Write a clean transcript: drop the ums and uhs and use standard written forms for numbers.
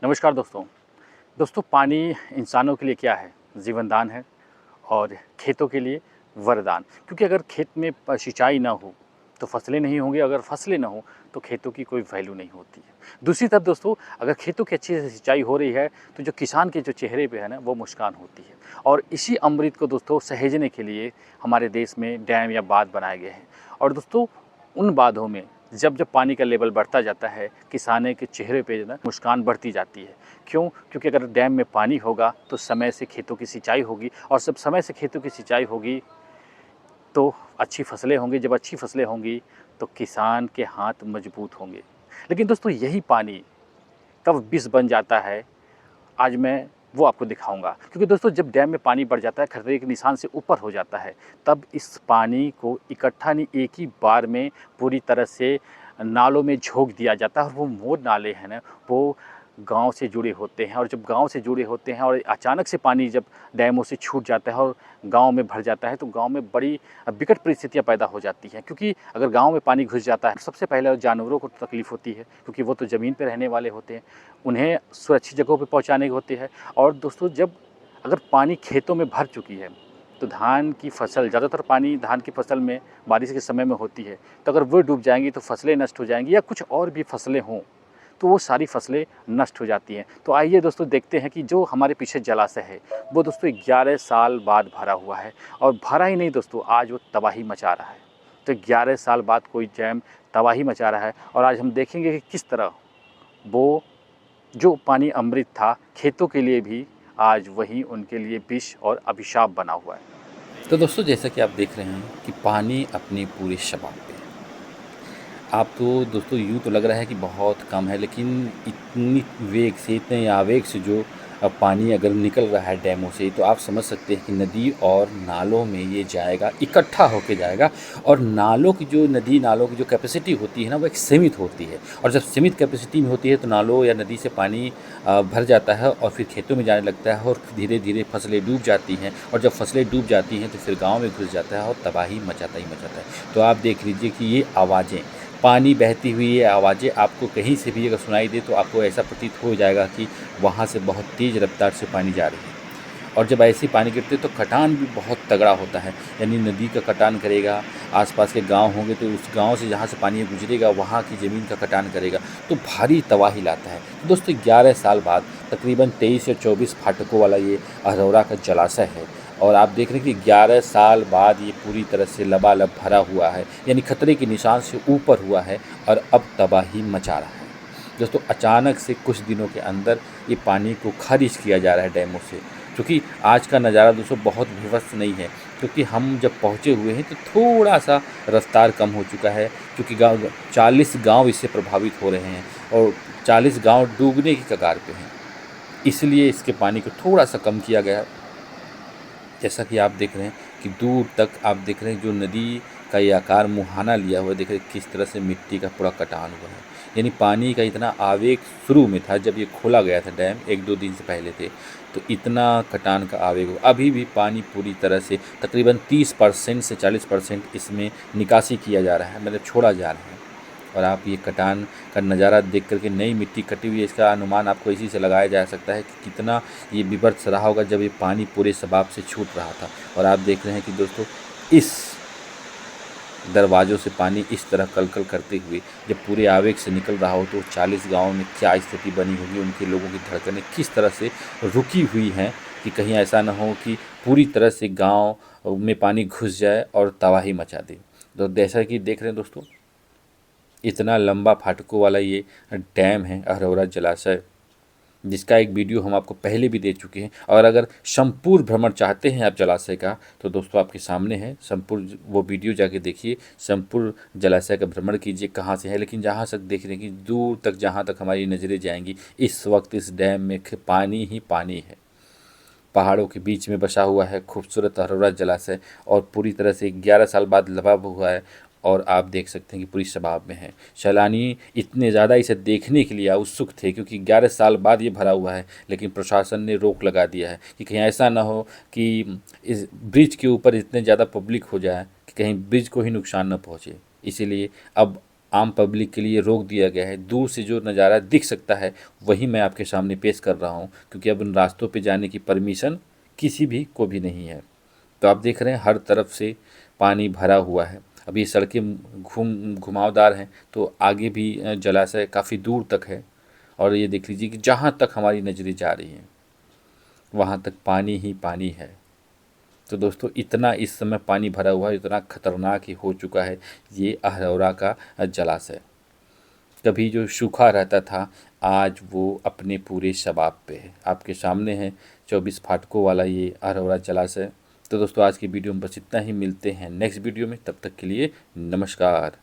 नमस्कार दोस्तों। पानी इंसानों के लिए क्या है? जीवनदान है और खेतों के लिए वरदान। क्योंकि अगर खेत में सिंचाई ना हो तो फसलें नहीं होंगी, अगर फसलें ना हो तो खेतों की कोई वैल्यू नहीं होती है। दूसरी तरफ दोस्तों, अगर खेतों की अच्छे से सिंचाई हो रही है तो जो किसान के जो चेहरे पे है ना वो मुस्कान होती है। और इसी अमृत को दोस्तों सहेजने के लिए हमारे देश में डैम या बाँध बनाए गए हैं। और दोस्तों उन बाँधों में जब जब पानी का लेवल बढ़ता जाता है, किसानों के चेहरे पे ना मुस्कान बढ़ती जाती है। क्यों? क्योंकि अगर डैम में पानी होगा तो समय से खेतों की सिंचाई होगी, और जब समय से खेतों की सिंचाई होगी तो अच्छी फसलें होंगी। जब अच्छी फसलें होंगी तो किसान के हाथ मजबूत होंगे। लेकिन दोस्तों यही पानी कब विष बन जाता है, आज मैं वो आपको दिखाऊँगा। क्योंकि दोस्तों जब डैम में पानी बढ़ जाता है, खतरे के निशान से ऊपर हो जाता है, तब इस पानी को इकट्ठा नहीं, एक ही बार में पूरी तरह से नालों में झोंक दिया जाता है। और वो मोर नाले हैं ना, वो गाँव से जुड़े होते हैं। और जब गाँव से जुड़े होते हैं और अचानक से पानी जब डैमों से छूट जाता है और गाँव में भर जाता है, तो गाँव में बड़ी विकट परिस्थितियाँ पैदा हो जाती हैं। क्योंकि अगर गाँव में पानी घुस जाता है, सबसे पहले जानवरों को तकलीफ़ होती है, क्योंकि वो तो ज़मीन पे रहने वाले होते हैं, उन्हें सुरक्षित जगहों पे पहुँचाने होते हैं। और दोस्तों जब अगर पानी खेतों में भर चुकी है तो धान की फसल, ज़्यादातर पानी धान की फसल में बारिश के समय में होती है, तो अगर वो डूब जाएंगी तो फसलें नष्ट हो जाएंगी, या कुछ और भी फसलें हों तो वो सारी फसलें नष्ट हो जाती हैं। तो आइए दोस्तों देखते हैं कि जो हमारे पीछे जलाशय है वो दोस्तों 11 साल बाद भरा हुआ है। और भरा ही नहीं दोस्तों, आज वो तबाही मचा रहा है। तो 11 साल बाद कोई डैम तबाही मचा रहा है, और आज हम देखेंगे कि किस तरह वो जो पानी अमृत था खेतों के लिए भी, आज वही उनके लिए विष और अभिशाप बना हुआ है। तो दोस्तों जैसा कि आप देख रहे हैं कि पानी अपनी पूरी शबाब पे है। आप तो दोस्तों यूँ तो लग रहा है कि बहुत कम है, लेकिन इतनी वेग से, इतने आवेग से जो पानी अगर निकल रहा है डैमों से, तो आप समझ सकते हैं कि नदी और नालों में ये जाएगा, इकट्ठा होके जाएगा। और नालों की जो, नदी नालों की जो कैपेसिटी होती है ना, वो एक सीमित होती है। और जब सीमित कैपेसिटी में होती है तो नालों या नदी से पानी भर जाता है और फिर खेतों में जाने लगता है, और धीरे धीरे फसलें डूब जाती हैं। और जब फसलें डूब जाती हैं तो फिर गाँव में घुस जाता है और तबाही मचाता ही मचाता है। तो आप देख लीजिए कि ये आवाज़ें, पानी बहती हुई ये आवाज़ें आपको कहीं से भी अगर सुनाई दे तो आपको ऐसा प्रतीत हो जाएगा कि वहाँ से बहुत तेज़ रफ्तार से पानी जा रही है। और जब ऐसे पानी गिरते तो कटान भी बहुत तगड़ा होता है, यानी नदी का कटान करेगा, आसपास के गांव होंगे तो उस गांव से जहाँ से पानी गुजरेगा वहाँ की ज़मीन का कटान करेगा, तो भारी तबाही लाता है। तो दोस्तों 11 साल बाद तकरीबन 23 या 24 फाटकों वाला ये अधौरा का जलाशय है। और आप देख रहे हैं कि 11 साल बाद ये पूरी तरह से लबालब भरा हुआ है, यानी खतरे के निशान से ऊपर हुआ है और अब तबाही मचा रहा है। दोस्तों अचानक से कुछ दिनों के अंदर ये पानी को खारिज किया जा रहा है डैमों से। क्योंकि आज का नज़ारा दोस्तों बहुत विवश नहीं है, क्योंकि हम जब पहुँचे हुए हैं तो थोड़ा सा रफ्तार कम हो चुका है। क्योंकि गाँव 40 गाँव इससे प्रभावित हो रहे हैं और 40 गाँव डूबने की कगार पे हैं, इसलिए इसके पानी को थोड़ा सा कम किया गया। जैसा कि आप देख रहे हैं कि दूर तक आप देख रहे हैं जो नदी का ये आकार मुहाना लिया हुआ है, देख रहे हैं किस तरह से मिट्टी का पूरा कटान हुआ है। यानी पानी का इतना आवेग शुरू में था जब ये खोला गया था डैम, 1-2 दिन से पहले थे, तो इतना कटान का आवेग हुआ। अभी भी पानी पूरी तरह से तकरीबन 30% से 40% इसमें निकासी किया जा रहा है, मतलब छोड़ा जा रहा है। और आप ये कटान का नज़ारा देख कर के, नई मिट्टी कटी हुई है, इसका अनुमान आपको इसी से लगाया जा सकता है कि कितना ये विभत्स रहा होगा जब ये पानी पूरे शबाब से छूट रहा था। और आप देख रहे हैं कि दोस्तों इस दरवाज़ों से पानी इस तरह कलकल करते हुए जब पूरे आवेग से निकल रहा हो तो 40 गाँव में क्या स्थिति बनी होगी, उनके लोगों की धड़कनें किस तरह से रुकी हुई हैं कि कहीं ऐसा ना हो कि पूरी तरह से गाँव में पानी घुस जाए और तबाही मचा दे। तो जैसा कि देख रहे हैं दोस्तों, इतना लंबा फाटकों वाला ये डैम है अरोरा जलाशय, जिसका एक वीडियो हम आपको पहले भी दे चुके हैं। और अगर संपूर्ण भ्रमण चाहते हैं आप जलाशय का, तो दोस्तों आपके सामने है संपूर्ण, वो वीडियो जाके देखिए, संपूर्ण जलाशय का भ्रमण कीजिए कहाँ से है। लेकिन जहाँ तक देख रहे हैं कि दूर तक जहाँ तक हमारी नज़रें जाएंगी, इस वक्त इस डैम में पानी ही पानी है। पहाड़ों के बीच में बसा हुआ है खूबसूरत अरोरा जलाशय, और पूरी तरह से 11 साल बाद लबाब हुआ है। और आप देख सकते हैं कि पूरी शबाब में है। सैलानी इतने ज़्यादा इसे देखने के लिए उत्सुक थे, क्योंकि 11 साल बाद ये भरा हुआ है। लेकिन प्रशासन ने रोक लगा दिया है कि कहीं ऐसा ना हो कि इस ब्रिज के ऊपर इतने ज़्यादा पब्लिक हो जाए कि कहीं ब्रिज को ही नुकसान न पहुँचे। इसीलिए अब आम पब्लिक के लिए रोक दिया गया है। दूर से जो नज़ारा दिख सकता है वही मैं आपके सामने पेश कर रहा हूँ, क्योंकि अब उन रास्तों पे जाने की परमिशन किसी भी को भी नहीं है। तो आप देख रहे हैं हर तरफ से पानी भरा हुआ है। अब ये सड़कें घुमावदार हैं, तो आगे भी जलाशय काफ़ी दूर तक है। और ये देख लीजिए कि जहाँ तक हमारी नज़रें जा रही हैं वहाँ तक पानी ही पानी है। तो दोस्तों इतना इस समय पानी भरा हुआ है, इतना खतरनाक ही हो चुका है ये अहरौरा का जलाशय। कभी जो सूखा रहता था आज वो अपने पूरे शबाब पे है। आपके सामने है 24 फाटकों वाला ये अहरौरा जलाशय। तो दोस्तों आज की वीडियो में बस इतना ही। मिलते हैं नेक्स्ट वीडियो में, तब तक के लिए नमस्कार।